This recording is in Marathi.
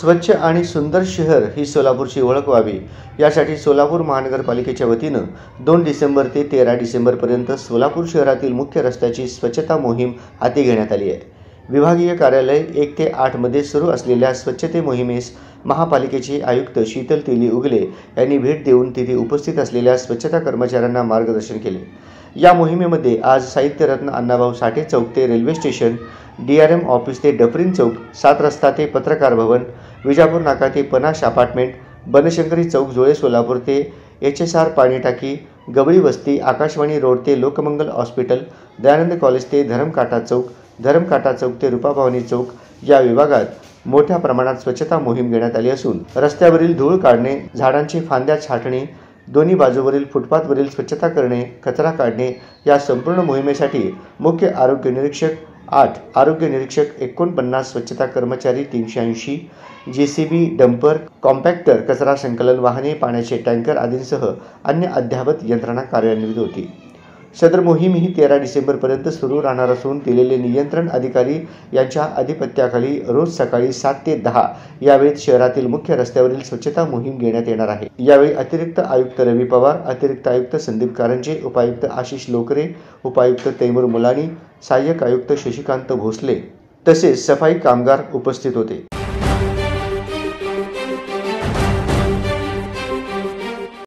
स्वच्छ आणि सुंदर शहर ही सोलापूरची ओळख व्हावी यासाठी सोलापूर महानगरपालिकेच्या वतीनं 2 डिसेंबर ते 13 डिसेंबरपर्यंत सोलापूर शहरातील मुख्य रस्त्याची स्वच्छता मोहीम हाती घेण्यात आली आहे। विभागीय कार्यालय 1 ते 8 मध्ये सुरू असलेल्या स्वच्छते मोहिमेस महापालिकेचे आयुक्त शीतल तेली उगले यांनी भेट देऊन तिथे उपस्थित असलेल्या स्वच्छता कर्मचाऱ्यांना मार्गदर्शन केले। या मोहिमेमध्ये आज साहित्यरत्न अण्णाभाऊ साठे चौक ते रेल्वे स्टेशन, DRM ऑफिस ते डफरीन चौक, 7 रस्ता ते पत्रकार भवन, विजापूर नाका ते पनाश अपार्टमेंट, बनशंकरी चौक जुळे सोलापूर ते HSR पाणी टाकी, गवळी वस्ती, आकाशवाणी रोड ते लोकमंगल हॉस्पिटल, दयानंद कॉलेज ते धरमकाटा चौक, धरमकाटा चौक ते रूपाभवानी चौक या विभागात मोठ्या प्रमाणात स्वच्छता मोहीम घेण्यात आली असून रस्त्यावरील धूळ काढणे, झाडांची फांद्या छाटणे, दोन्ही बाजूवरील फुटपाथवरील स्वच्छता करणे, कचरा काढणे या संपूर्ण मोहिमेसाठी मुख्य आरोग्य निरीक्षक 8, आरोग्य निरीक्षक 49, स्वच्छता कर्मचारी 380, JCB, डंपर, कॉम्पॅक्टर, कचरा संकलन वाहने, पाण्याचे टँकर आदींसह अन्य अद्ययावत यंत्रणा कार्यान्वित होती। सदर मोहीम ही 13 डिसेंबरपर्यंत सुरू राहणार असून दिलेले नियंत्रण अधिकारी यांच्या अधिपत्याखाली रोज सकाळी 7 ते 10 या वेळेत शहरातील मुख्य रस्त्यावरील स्वच्छता मोहीम घेण्यात येणार आहे। यावेळी अतिरिक्त आयुक्त रवी पवार, अतिरिक्त आयुक्त संदीप कारंजे, उपायुक्त आशिष लोकरे, उपायुक्त तैमूर मुलानी, सहाय्यक आयुक्त शशिकांत भोसले तसेच सफाई कामगार उपस्थित होते।